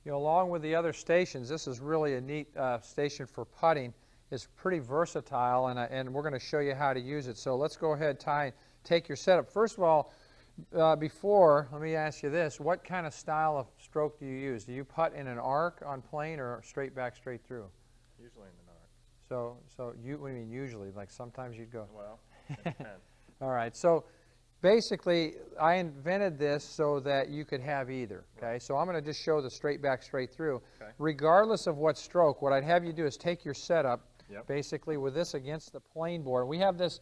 you know, along with the other stations, this is really a neat station for putting. It's pretty versatile, and we're going to show you how to use it. So let's go ahead, take your setup. First of all, let me ask you this. What kind of style of stroke do you use? Do you putt in an arc on plane or straight back, straight through? Usually in an arc. So what do you mean usually? Like sometimes you'd go? Well, it depends. All right. So basically, I invented this so that you could have either. Okay. Right. So I'm going to just show the straight back, straight through. Okay. Regardless of what stroke, what I'd have you do is take your setup, Yep. basically with this against the plane board. We have this.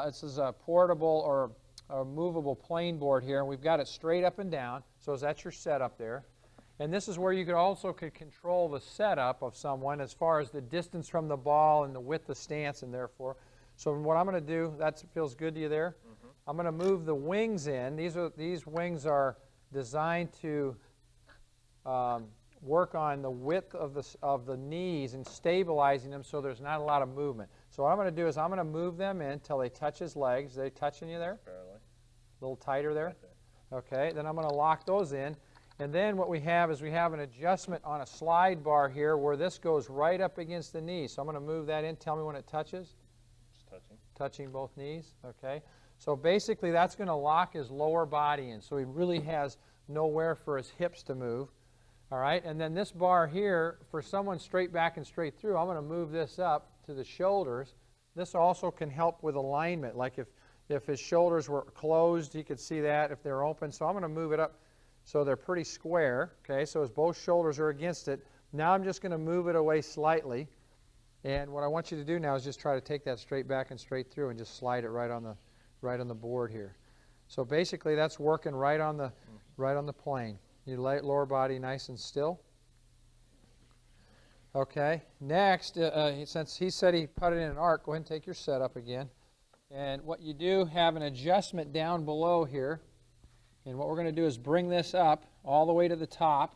This is a portable or a movable plane board here, and we've got it straight up and down. So that's your setup there. And this is where you could control the setup of someone as far as the distance from the ball and the width of stance, and therefore. So what I'm going to do, that feels good to you there? Mm-hmm. I'm going to move the wings in. These wings are designed to work on the width of the knees and stabilizing them so there's not a lot of movement. So what I'm going to do is I'm going to move them in until they touch his legs. Are they touching you there? Fairly. A little tighter there? Right there. Okay, then I'm going to lock those in. And then what we have is we have an adjustment on a slide bar here where this goes right up against the knee. So I'm going to move that in. Tell me when it touches. Just touching. Touching both knees. Okay. So basically that's going to lock his lower body in. So he really has nowhere for his hips to move. All right. And then this bar here, for someone straight back and straight through, I'm going to move this up to the shoulders. This also can help with alignment. Like if his shoulders were closed, he could see that. If they're open. So I'm going to move it up so they're pretty square. Okay. So as both shoulders are against it. Now I'm just going to move it away slightly. And what I want you to do now is just try to take that straight back and straight through and just slide it right on the board here. So basically that's working right on the plane. You lay lower body nice and still. Okay. Next, since he said he put it in an arc, go ahead and take your setup again. And what you do, have an adjustment down below here. And what we're going to do is bring this up all the way to the top.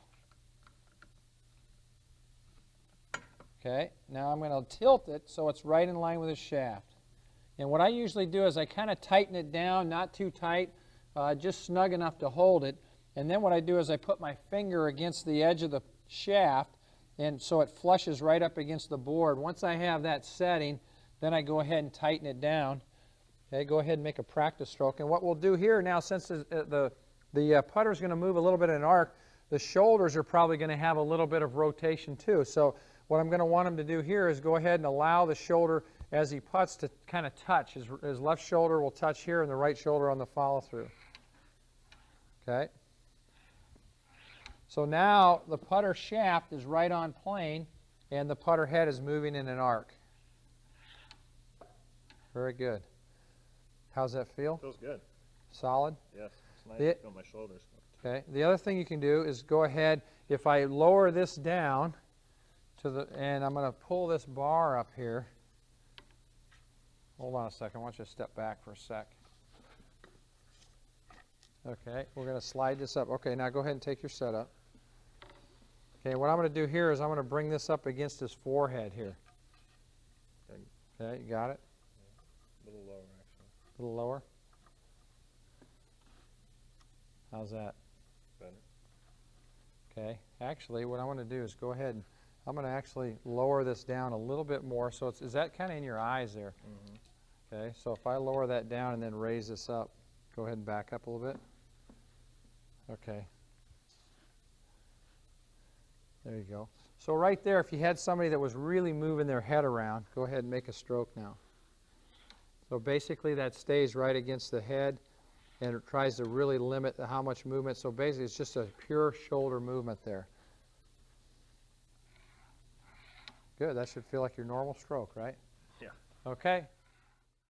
Okay. Now I'm going to tilt it so it's right in line with the shaft. And what I usually do is I kind of tighten it down, not too tight, just snug enough to hold it. And then what I do is I put my finger against the edge of the shaft, and so it flushes right up against the board. Once I have that setting, then I go ahead and tighten it down. Okay, go ahead and make a practice stroke. And what we'll do here now, since the putter is going to move a little bit in an arc, the shoulders are probably going to have a little bit of rotation too. So what I'm going to want him to do here is go ahead and allow the shoulder as he putts to kind of touch. His left shoulder will touch here and the right shoulder on the follow-through. Okay. So now the putter shaft is right on plane and the putter head is moving in an arc. Very good. How's that feel? Feels good. Solid? Yes. It's nice to feel my shoulders. Okay. The other thing you can do is go ahead, if I lower this down and I'm going to pull this bar up here. Hold on a second. I want you to step back for a sec. Okay, we're going to slide this up. Okay, now go ahead and take your setup. Okay, what I'm going to do here is I'm going to bring this up against his forehead here. Okay, you got it? Yeah. A little lower, actually. A little lower? How's that? Better. Okay, actually what I want to do is go ahead and I'm going to actually lower this down a little bit more. So is that kind of in your eyes there? Mm-hmm. Okay, so if I lower that down and then raise this up, go ahead and back up a little bit. Okay. There you go. So right there, if you had somebody that was really moving their head around, go ahead and make a stroke now. So basically that stays right against the head and it tries to really limit how much movement. So basically it's just a pure shoulder movement there. Good. That should feel like your normal stroke, right? Yeah. Okay.